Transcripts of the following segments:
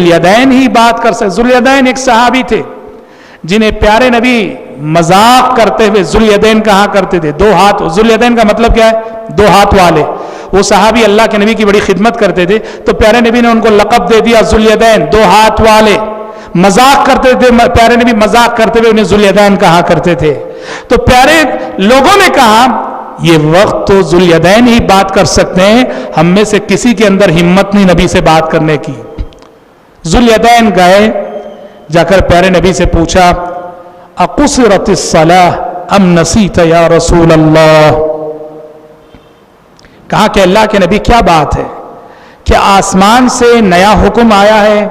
ذوالیدین ہی بات کر سکتے. ذوالیدین ایک صحابی تھے جنہیں پیارے نبی مذاق کرتے ہوئے ذوالیدین کہا کرتے تھے. دو ہاتھ, ذوالیدین کا مطلب کیا ہے؟ دو ہاتھ والے. وہ صحابی اللہ کے نبی کی بڑی خدمت کرتے تھے, تو پیارے نبی نے ان کو لقب دے دیا ذوالیدین, دو ہاتھ والے. مذاق کرتے تھے پیارے نبی, مذاق کرتے ہوئے انہیں ذوالیدین کہا کرتے تھے. تو پیارے لوگوں نے کہا یہ وقت تو ذوالیدین ہی بات کر سکتے ہیں, ہم میں سے کسی کے اندر ہمت نہیں نبی سے بات کرنے کی. ذوالیدین گئے, جا کر پیارے نبی سے پوچھا اقصرت الصلاة ام نسیت یا رسول اللہ. کہا کہ اللہ کے نبی کیا بات ہے, کہ آسمان سے نیا حکم آیا ہے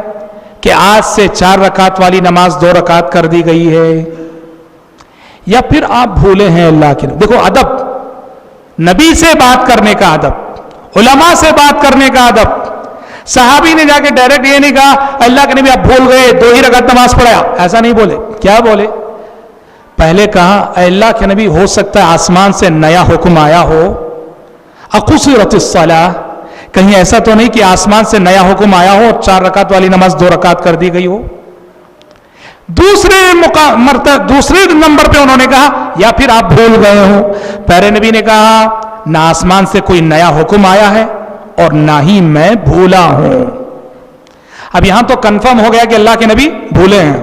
کہ آج سے 4 رکعت والی نماز 2 رکعت کر دی گئی ہے, یا پھر آپ بھولے ہیں اللہ کے نبی. دیکھو ادب, نبی سے بات کرنے کا ادب, علماء سے بات کرنے کا ادب. صحابی نے جا کے ڈائریکٹ یہ نہیں کہا اللہ کے نبی آپ بھول گئے 2 ہی رکعت نماز پڑھا, ایسا نہیں بولے. کیا بولے؟ پہلے کہا اے اللہ کے نبی ہو سکتا ہے آسمان سے نیا حکم آیا ہو, اقصرت الصلاة, کہیں ایسا تو نہیں کہ آسمان سے نیا حکم آیا ہو اور 4 رکعت والی نماز 2 رکعت کر دی گئی ہو. دوسرے نمبر پہ انہوں نے کہا یا پھر آپ بھول گئے ہو. پیارے نبی نے کہا نہ آسمان سے کوئی نیا حکم آیا ہے اور نہ ہی میں بھولا ہوں. اب یہاں تو کنفرم ہو گیا کہ اللہ کے نبی بھولے ہیں.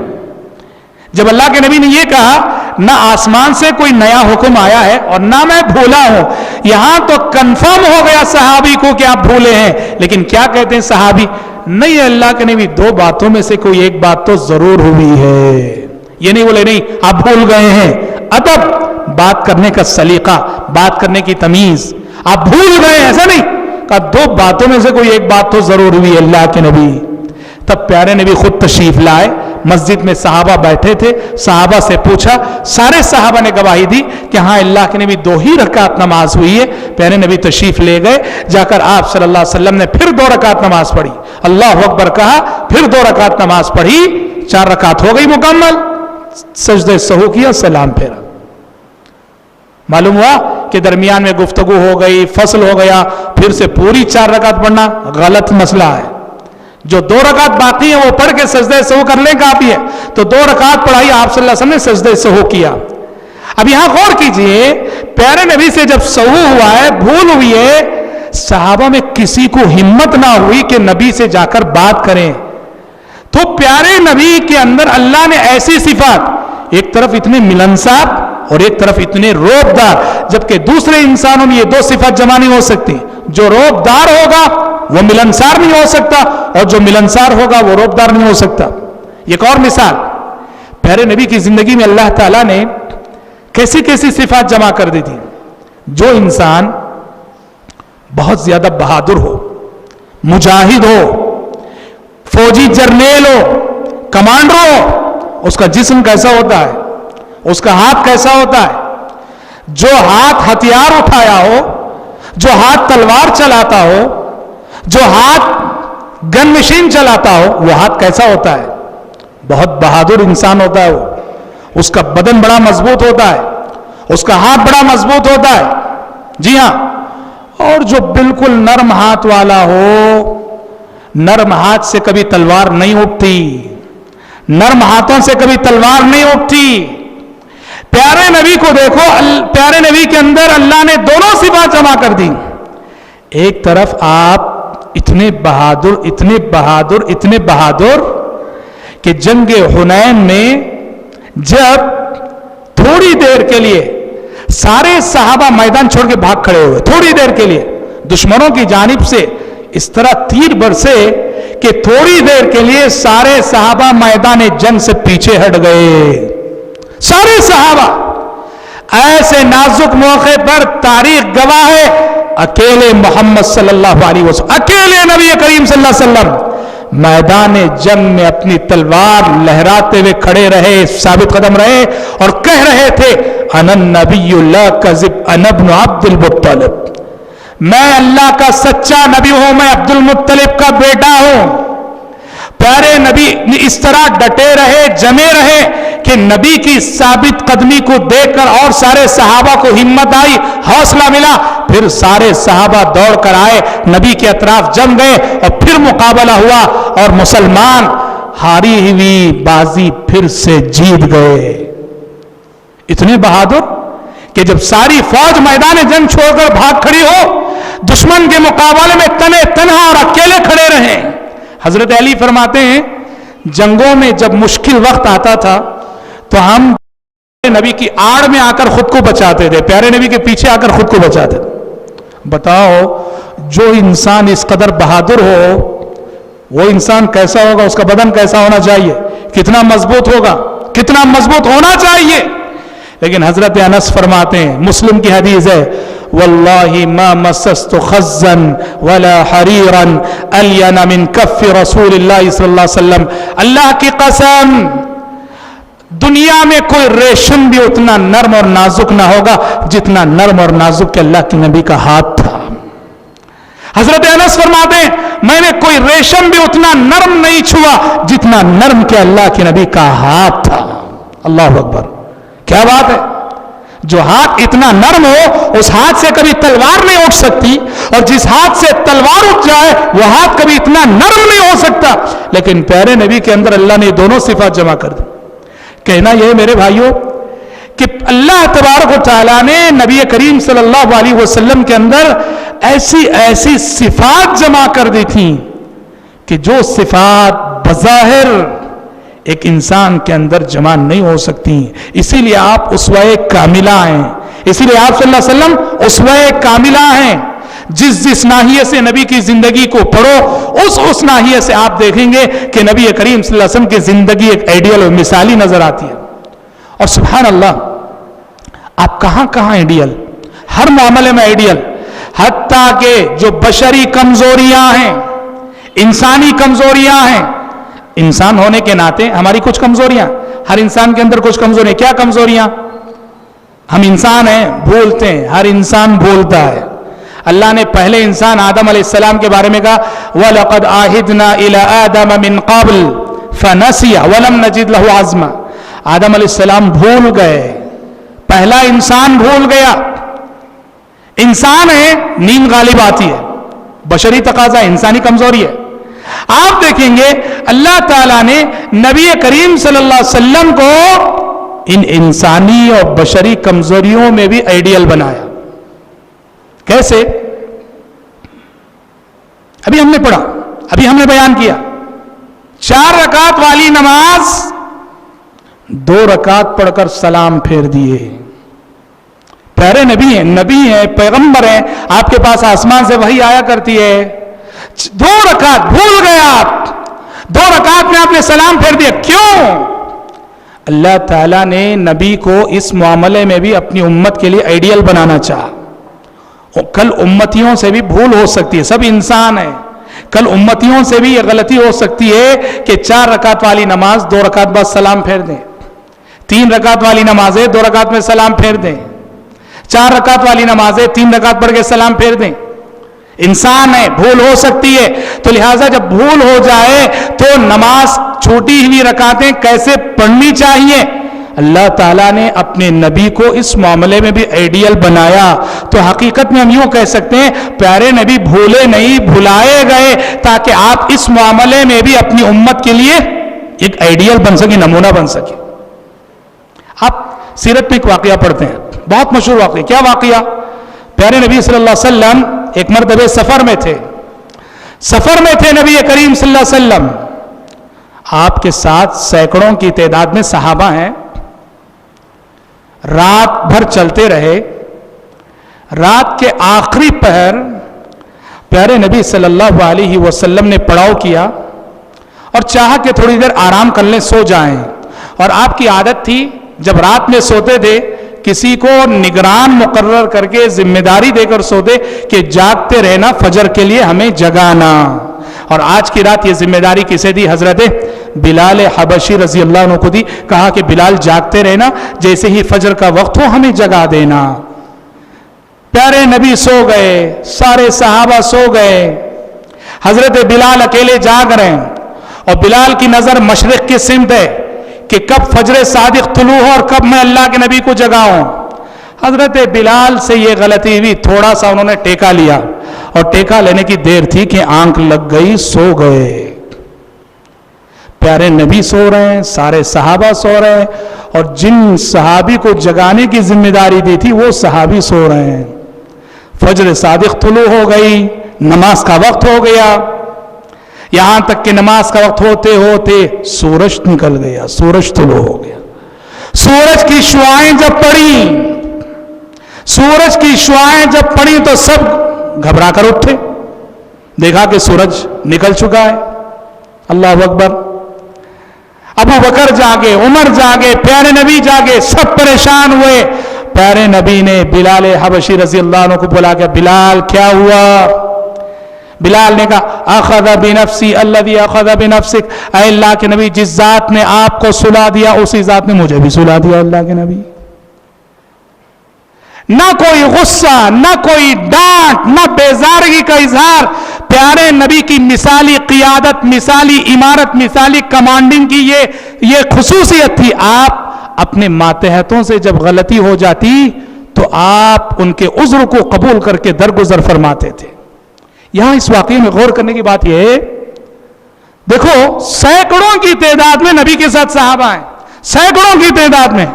جب اللہ کے نبی نے یہ کہا نہ آسمان سے کوئی نیا حکم آیا ہے اور نہ میں بھولا ہوں, یہاں تو کنفرم ہو گیا صحابی کو کہ آپ بھولے ہیں. لیکن کیا کہتے ہیں صحابی, نہیں اللہ کے نبی 2 باتوں میں سے کوئی ایک بات تو ضرور ہوئی ہے. یہ نہیں بولے نہیں آپ بھول گئے ہیں. ادب, بات کرنے کا سلیقہ, بات کرنے کی تمیز. آپ بھول گئے ایسا نہیں کہا, 2 باتوں میں سے کوئی ایک بات تو ضرور ہوئی ہے اللہ کے نبی. تب پیارے نبی خود تشریف لائے, مسجد میں صحابہ بیٹھے تھے, صحابہ سے پوچھا, سارے صحابہ نے گواہی دی کہ ہاں اللہ کے نبی 2 ہی رکعت نماز ہوئی ہے. پیارے نبی تشریف لے گئے, جا کر آپ صلی اللہ علیہ وسلم نے پھر 2 رکعت نماز پڑھی, اللہ اکبر کہا, پھر 2 رکعت نماز پڑھی, 4 رکعت ہو گئی مکمل. سجدہ سہو کیا, سلام پھیرا. معلوم ہوا کہ درمیان میں گفتگو ہو گئی, فصل ہو گیا, پھر سے پوری 4 رکعت پڑھنا غلط مسئلہ ہے. جو 2 رکعت باقی ہیں وہ پڑھ کے سجدہ سہو کر لیں کافی ہے. تو 2 رکعت پڑھائی آپ صلی اللہ علیہ وسلم نے سجدہ سہو کیا. اب یہاں غور کیجئے, پیارے نبی سے جب سہو ہوا ہے, بھول ہوئی ہے, صحابہ میں کسی کو ہمت نہ ہوئی کہ نبی سے جا کر بات کریں. تو پیارے نبی کے اندر اللہ نے ایسی صفات, ایک طرف اتنے ملنسار اور ایک طرف اتنے روبدار, جبکہ دوسرے انسانوں میں یہ 2 صفات جمع نہیں ہو سکتی. جو روبدار ہوگا وہ ملنسار نہیں ہو سکتا, اور جو ملنسار ہوگا وہ روبدار نہیں ہو سکتا. ایک اور مثال, پیارے نبی کی زندگی میں اللہ تعالیٰ نے کیسی کیسی صفات جمع کر دی تھی. جو انسان بہت زیادہ بہادر ہو, مجاہد ہو, فوجی جرنیل ہو, کمانڈر ہو, اس کا جسم کیسا ہوتا ہے, اس کا ہاتھ کیسا ہوتا ہے. جو ہاتھ ہتھیار اٹھایا ہو, جو ہاتھ تلوار چلاتا ہو, جو ہاتھ گن مشین چلاتا ہو, وہ ہاتھ کیسا ہوتا ہے, بہت بہادر انسان ہوتا ہے وہ. اس کا بدن بڑا مضبوط ہوتا ہے, اس کا ہاتھ بڑا مضبوط ہوتا ہے. جی ہاں, اور جو بالکل نرم ہاتھ والا ہو, نرم ہاتھ سے کبھی تلوار نہیں اٹھتی, نرم ہاتھوں سے کبھی تلوار نہیں اٹھتی. پیارے نبی کو دیکھو, پیارے نبی کے اندر اللہ نے دونوں صفات جمع کر دی. ایک طرف آپ اتنے بہادر, اتنے بہادر, اتنے بہادر کہ جنگ حنین میں جب تھوڑی دیر کے لیے سارے صحابہ میدان چھوڑ کے بھاگ کھڑے ہوئے, تھوڑی دیر کے لیے دشمنوں کی جانب سے اس طرح تیر برسے کہ تھوڑی دیر کے لیے سارے صحابہ میدان جنگ سے پیچھے ہٹ گئے. سارے صحابہ. ایسے نازک موقع پر تاریخ گواہ ہے, اکیلے محمد صلی اللہ علیہ وسلم, اکیلے نبی کریم صلی اللہ علیہ وسلم میدان جنگ میں اپنی تلوار لہراتے ہوئے کھڑے رہے, ثابت قدم رہے اور کہہ رہے تھے انا النبی لا کذب انا ابن عبد المطلب, میں اللہ کا سچا نبی ہوں, میں عبد المطلب کا بیٹا ہوں. پیارے نبی اس طرح ڈٹے رہے, جمے رہے کہ نبی کی ثابت قدمی کو دیکھ کر اور سارے صحابہ کو ہمت آئی، حوصلہ ملا، پھر سارے صحابہ دوڑ کر آئے، نبی کے اطراف جم گئے اور پھر مقابلہ ہوا اور مسلمان ہاری ہوئی بازی پھر سے جیت گئے۔ اتنے بہادر کہ جب ساری فوج میدان جنگ چھوڑ کر بھاگ کھڑی ہو، دشمن کے مقابلے میں تنے تنہا اور اکیلے کھڑے رہے۔ حضرت علی فرماتے ہیں جنگوں میں جب مشکل وقت آتا تھا تو ہم نبی کی آڑ میں آ کر خود کو بچاتے تھے، پیارے نبی کے پیچھے آ کر خود کو بچاتے تھے۔ بتاؤ جو انسان اس قدر بہادر ہو وہ انسان کیسا ہوگا، اس کا بدن کیسا ہونا چاہیے، کتنا مضبوط ہوگا، کتنا مضبوط ہونا چاہیے۔ لیکن حضرت انس فرماتے ہیں، مسلم کی حدیث ہے، واللہ ما مسست خزا ولا حریرا الین من کف رسول اللہ صلی اللہ علیہ وسلم، اللہ کی قسم دنیا میں کوئی ریشم بھی اتنا نرم اور نازک نہ ہوگا جتنا نرم اور نازک کہ اللہ کے نبی کا ہاتھ تھا۔ حضرت انس فرماتے ہیں میں نے کوئی ریشم بھی اتنا نرم نہیں چھوا جتنا نرم کہ اللہ کے نبی کا ہاتھ تھا۔ اللہ اکبر، کیا بات ہے! جو ہاتھ اتنا نرم ہو اس ہاتھ سے کبھی تلوار نہیں اٹھ سکتی، اور جس ہاتھ سے تلوار اٹھ جائے وہ ہاتھ کبھی اتنا نرم نہیں ہو سکتا۔ لیکن پیارے نبی کے اندر اللہ نے دونوں صفات جمع کر دی۔ کہنا یہ میرے بھائیوں کہ اللہ تبارک و تعالیٰ نے نبی کریم صلی اللہ علیہ وسلم کے اندر ایسی صفات جمع کر دی تھیں کہ جو صفات بظاہر ایک انسان کے اندر جمع نہیں ہو سکتی۔ اسی لیے آپ اسوہ کاملہ ہیں، اسی لیے آپ صلی اللہ علیہ وسلم اسوہ کاملہ ہیں۔ جس ناحیے سے نبی کی زندگی کو پڑھو اس ناحیے سے آپ دیکھیں گے کہ نبی کریم صلی اللہ علیہ وسلم کی زندگی ایک آئیڈیل اور مثالی نظر آتی ہے۔ اور سبحان اللہ، آپ کہاں آئیڈیل، ہر معاملے میں آئیڈیل، حتیٰ کہ جو بشری کمزوریاں ہیں، انسانی کمزوریاں ہیں، انسان ہونے کے ناطے ہماری کچھ کمزوریاں، ہر انسان کے اندر کچھ کمزوریاں۔ کیا کمزوریاں؟ ہم انسان ہیں، بھولتے ہیں، ہر انسان بھولتا ہے۔ اللہ نے پہلے انسان آدم علیہ السلام کے بارے میں کہا وَلَقَدْ عَهِدْنَا إِلَىٰ آدَمَ مِنْ قَبْلِ فَنَسِيَ وَلَمْ نَجِدْ لَهُ عَزْمًا۔ آدم علیہ السلام بھول گئے، پہلا انسان بھول گیا۔ انسان ہے، نیند غالب آتی ہے، بشری تقاضا، انسانی کمزوری ہے۔ آپ دیکھیں گے اللہ تعالیٰ نے نبی کریم صلی اللہ علیہ وسلم کو ان انسانی اور بشری کمزوریوں میں بھی آئیڈیل بنایا۔ کیسے؟ ابھی ہم نے پڑھا، ابھی ہم نے بیان کیا، 4 رکعت والی نماز 2 رکعت پڑھ کر سلام پھیر دیے۔ پیارے نبی ہیں، پیغمبر ہیں، آپ کے پاس آسمان سے وحی آیا کرتی ہے، 2 رکعت بھول گئے آپ، 2 رکعت میں آپ نے سلام پھیر دیا۔ کیوں؟ اللہ تعالیٰ نے نبی کو اس معاملے میں بھی اپنی امت کے لیے آئیڈیل بنانا چاہا۔ کل امتیوں سے بھی بھول ہو سکتی ہے، سب انسان ہیں، کل امتیوں سے بھی یہ غلطی ہو سکتی ہے کہ 4 رکعت والی نماز 2 رکعت بعد سلام پھیر دیں، 3 رکعت والی نمازیں 2 رکعت میں سلام پھیر دیں، 4 رکعت والی نمازیں 3 رکعت پڑھ کے سلام پھیر دیں۔ انسان ہے، بھول ہو سکتی ہے، تو لہٰذا جب بھول ہو جائے تو نماز چھوٹی ہوئی رکعتیں کیسے پڑھنی چاہیے؟ اللہ تعالیٰ نے اپنے نبی کو اس معاملے میں بھی آئیڈیل بنایا۔ تو حقیقت میں ہم یوں کہہ سکتے ہیں پیارے نبی بھولے نہیں، بھلائے گئے، تاکہ آپ اس معاملے میں بھی اپنی امت کے لیے ایک آئیڈیل بن سکے، نمونہ بن سکے۔ آپ سیرت میں ایک واقعہ پڑھتے ہیں، بہت مشہور واقعہ۔ کیا واقعہ؟ پیارے نبی صلی اللہ علیہ وسلم ایک مرتبہ سفر میں تھے نبی کریم صلی اللہ علیہ وسلم، آپ کے ساتھ سینکڑوں کی تعداد میں صحابہ ہیں، رات بھر چلتے رہے۔ رات کے آخری پہر پیارے نبی صلی اللہ علیہ وسلم نے پڑاؤ کیا اور چاہا کہ تھوڑی دیر آرام کر لیں، سو جائیں۔ اور آپ کی عادت تھی جب رات میں سوتے تھے کسی کو نگران مقرر کر کے ذمہ داری دے کر سوتے کہ جاگتے رہنا، فجر کے لیے ہمیں جگانا۔ اور آج کی رات یہ ذمہ داری کسے دی؟ حضرت بلال حبشی رضی اللہ عنہ کو دی۔ کہا کہ بلال جاگتے رہنا، جیسے ہی فجر کا وقت ہو ہمیں جگا دینا۔ پیارے نبی سو گئے، سارے صحابہ سو گئے، حضرت بلال اکیلے جاگ رہے ہیں، اور بلال کی نظر مشرق کی سمت ہے کہ کب فجر صادق طلوع ہو اور کب میں اللہ کے نبی کو جگاؤں. حضرت بلال سے یہ غلطی ہوئی, تھوڑا سا انہوں نے ٹیکا لیا اور ٹیکا لینے کی دیر تھی کہ آنکھ لگ گئی, سو گئے. پیارے نبی سو رہے ہیں, سارے صحابہ سو رہے ہیں, اور جن صحابی کو جگانے کی ذمہ داری دی تھی وہ صحابی سو رہے ہیں. فجر صادق طلوع ہو گئی, نماز کا وقت ہو گیا, یہاں تک کہ نماز کا وقت ہوتے ہوتے سورج نکل گیا, سورج طلوع ہو گیا. سورج کی شعاعیں جب پڑی, سورج کی شعاعیں جب پڑی تو سب گھبرا کر اٹھے, دیکھا کہ سورج نکل چکا ہے. اللہ اکبر. ابو بکر جاگے, عمر جاگے, پیارے نبی جاگے, سب پریشان ہوئے. پیارے نبی نے بلال حبشی رضی اللہ عنہ کو بلا کے, بلال کیا ہوا؟ بلال نے کہا اخذ بنفسی الذی اخذ بنفسک, اے اللہ کے نبی جس ذات نے آپ کو سلا دیا اسی ذات نے مجھے بھی سلا دیا. اللہ کے نبی نہ کوئی غصہ, نہ کوئی ڈانٹ, نہ بیزارگی کا اظہار. پیارے نبی کی مثالی قیادت, مثالی امارت, مثالی کمانڈنگ کی یہ خصوصیت تھی. آپ اپنے ماتحتوں سے جب غلطی ہو جاتی تو آپ ان کے عذر کو قبول کر کے درگزر فرماتے تھے. یہاں اس واقعے میں غور کرنے کی بات یہ ہے, دیکھو سینکڑوں کی تعداد میں نبی کے ساتھ صحابہ ہیں, سینکڑوں کی تعداد میں,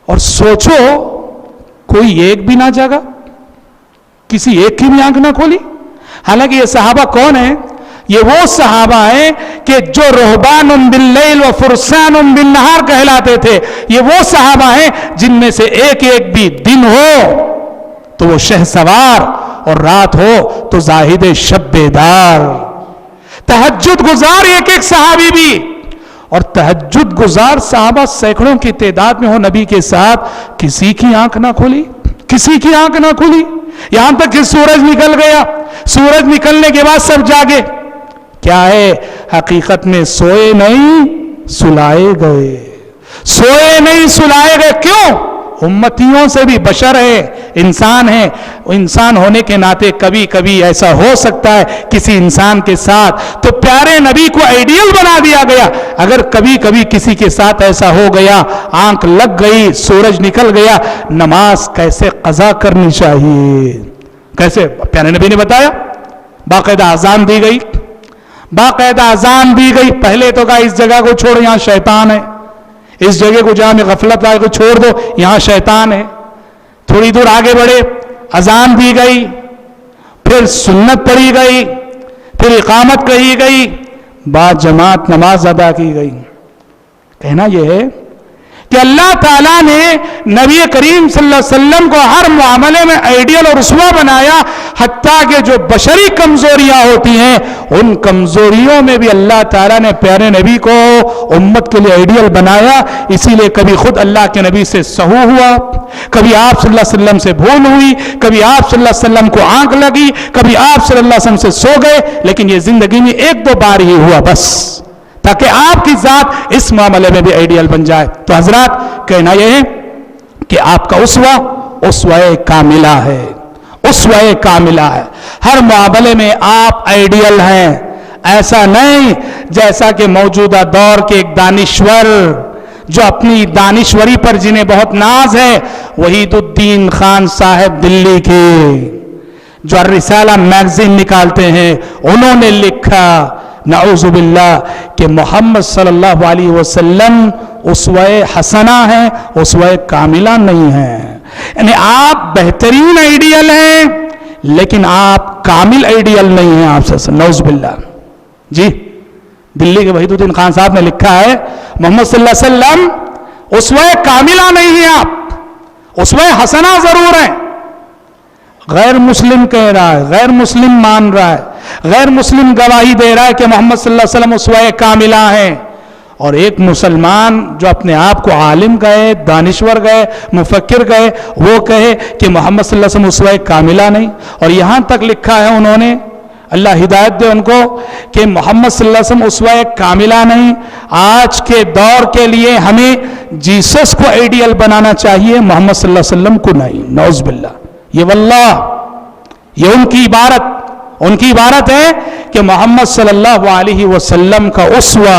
اور سوچو کوئی ایک بھی نہ جاگا, کسی ایک کی بھی آنکھ نہ کھولی. حالانکہ یہ صحابہ کون ہیں؟ یہ وہ صحابہ ہیں کہ جو رہبان باللیل و فرسان بالنہار کہلاتے تھے. یہ وہ صحابہ ہیں جن میں سے ایک ایک بھی دن ہو تو وہ شہ سوار اور رات ہو تو زاہد شب بیدار, تہجد گزار ایک ایک صحابی بھی. اور تہجد گزار صحابہ سینکڑوں کی تعداد میں ہو نبی کے ساتھ, کسی کی آنکھ نہ کھلی, کسی کی آنکھ نہ کھلی. یہاں تک کہ سورج نکل گیا, سورج نکلنے کے بعد سب جاگے. کیا ہے حقیقت میں؟ سوئے نہیں سلائے گئے, سوئے نہیں سلائے گئے. کیوں؟ امتیوں سے بھی بشر ہے, انسان ہے. انسان ہونے کے ناطے کبھی کبھی ایسا ہو سکتا ہے کسی انسان کے ساتھ, تو پیارے نبی کو آئیڈیل بنا دیا گیا. اگر کبھی کبھی کسی کے ساتھ ایسا ہو گیا, آنکھ لگ گئی, سورج نکل گیا, نماز کیسے قضا کرنی چاہیے, کیسے؟ پیارے نبی نے بتایا. باقاعدہ اذان دی گئی, باقاعدہ اذان دی گئی. پہلے تو کہا اس جگہ کو چھوڑ, یہاں شیطان ہے. اس جگہ کو جہاں میں غفلت آئے کو چھوڑ دو, یہاں شیطان ہے. تھوڑی دور آگے بڑھے, اذان دی گئی, پھر سنت پڑھی گئی, پھر اقامت کہی گئی, بعد جماعت نماز ادا کی گئی. کہنا یہ ہے کہ اللہ تعالیٰ نے نبی کریم صلی اللہ علیہ وسلم کو ہر معاملے میں آئیڈیل اور اسوہ بنایا, حتیٰ کہ جو بشری کمزوریاں ہوتی ہیں ان کمزوریوں میں بھی اللہ تعالیٰ نے پیارے نبی کو امت کے لیے آئیڈیل بنایا. اسی لیے کبھی خود اللہ کے نبی سے سہو ہوا, کبھی آپ صلی اللہ علیہ وسلم سے بھول ہوئی, کبھی آپ صلی اللہ علیہ وسلم کو آنکھ لگی, کبھی آپ صلی اللہ علیہ وسلم سے سو گئے. لیکن یہ زندگی میں ایک دو بار ہی ہوا بس, تاکہ آپ کی ذات اس معاملے میں بھی آئیڈیل بن جائے. تو حضرات کہنا یہ ہے کہ آپ کا اسوہ کاملہ ہے, اسوہ کاملہ ہے. ہر معاملے میں آپ آئیڈیل ہیں. ایسا نہیں جیسا کہ موجودہ دور کے ایک دانشور جو اپنی دانشوری پر جنہیں بہت ناز ہے, وحید الدین خان صاحب دلی کے, جو الرسالہ میگزین نکالتے ہیں, انہوں نے لکھا نعوذ باللہ کہ محمد صلی اللہ علیہ وسلم اسوہ حسنہ ہیں, اسوہ کاملہ نہیں ہیں. یعنی آپ بہترین آئیڈیل ہیں لیکن آپ کامل آئیڈیل نہیں ہیں. آپ سے نعوذ باللہ. جی دلی کے وحید الدین خان صاحب نے لکھا ہے محمد صلی اللہ علیہ وسلم اسوہ کاملہ نہیں ہیں آپ, اسوہ حسنہ ضرور ہیں. غیر مسلم کہہ رہا ہے, غیر مسلم مان رہا ہے, غیر مسلم گواہی دے رہا ہے کہ محمد صلی اللہ علیہ وسلم اسوہ کاملہ ہیں, اور ایک مسلمان جو اپنے آپ کو عالم کہے, دانشور کہے, مفکر کہے, وہ کہے کہ محمد صلی اللہ علیہ وسلم اسوہ کاملہ نہیں. اور یہاں تک لکھا ہے انہوں نے, اللہ ہدایت دے ان کو, کہ محمد صلی اللہ علیہ وسلم اسوہ کاملہ نہیں. آج کے دور کے لیے ہمیں جیسس کو آئیڈیل بنانا چاہیے, محمد صلی اللہ علیہ وسلم کو نہیں. نعوذ باللہ. یہ واللہ یہ ان کی عبارت ان کی عبارت ہے کہ محمد صلی اللہ علیہ وسلم کا اسوہ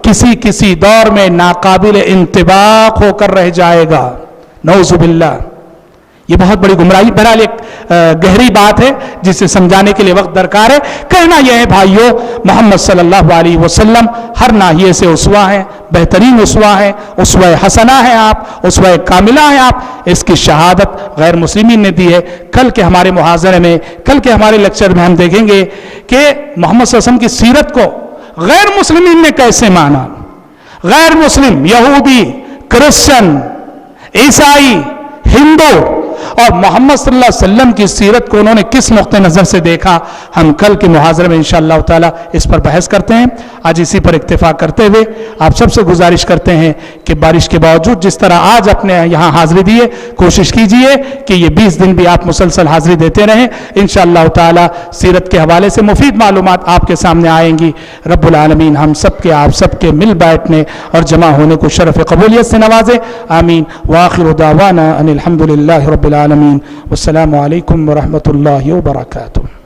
کسی دور میں ناقابل انطباق ہو کر رہ جائے گا. نعوذ باللہ. یہ بہت بڑی گمراہی، بہرحال ایک گہری بات ہے جسے سمجھانے کے لیے وقت درکار ہے. کہنا یہ ہے بھائیو، محمد صلی اللہ علیہ وسلم ہر ناحیے سے اسوہ ہیں، بہترین اسوہ ہیں، اسوہ حسنہ ہیں آپ، اسوہ کاملہ ہیں آپ. اس کی شہادت غیر مسلمین نے دی ہے. کل کے ہمارے محاضرے میں، کل کے ہمارے لیکچر میں ہم دیکھیں گے کہ محمد صلی اللہ علیہ وسلم کی سیرت کو غیر مسلمین نے کیسے مانا. غیر مسلم، یہودی، کرسچن، عیسائی، ہندو، اور محمد صلی اللہ علیہ وسلم کی سیرت کو انہوں نے کس نقطہ نظر سے دیکھا، ہم کل کے محاضرے میں انشاءاللہ تعالی اس پر بحث کرتے ہیں. آج اسی پر اکتفا کرتے ہوئے آپ سب سے گزارش کرتے ہیں کہ بارش کے باوجود جس طرح آج اپنے یہاں حاضری دیے، کوشش کیجئے کہ یہ 20 دن بھی آپ مسلسل حاضری دیتے رہیں. انشاءاللہ تعالی سیرت کے حوالے سے مفید معلومات آپ کے سامنے آئیں گی. رب العالمین ہم سب کے، آپ سب کے مل بیٹھنے اور جمع ہونے کو شرف قبولیت سے نوازے. آمین. وآخر دعوانا ان الحمدللہ رب العالمین. والسلام علیکم ورحمۃ اللہ وبرکاتہ.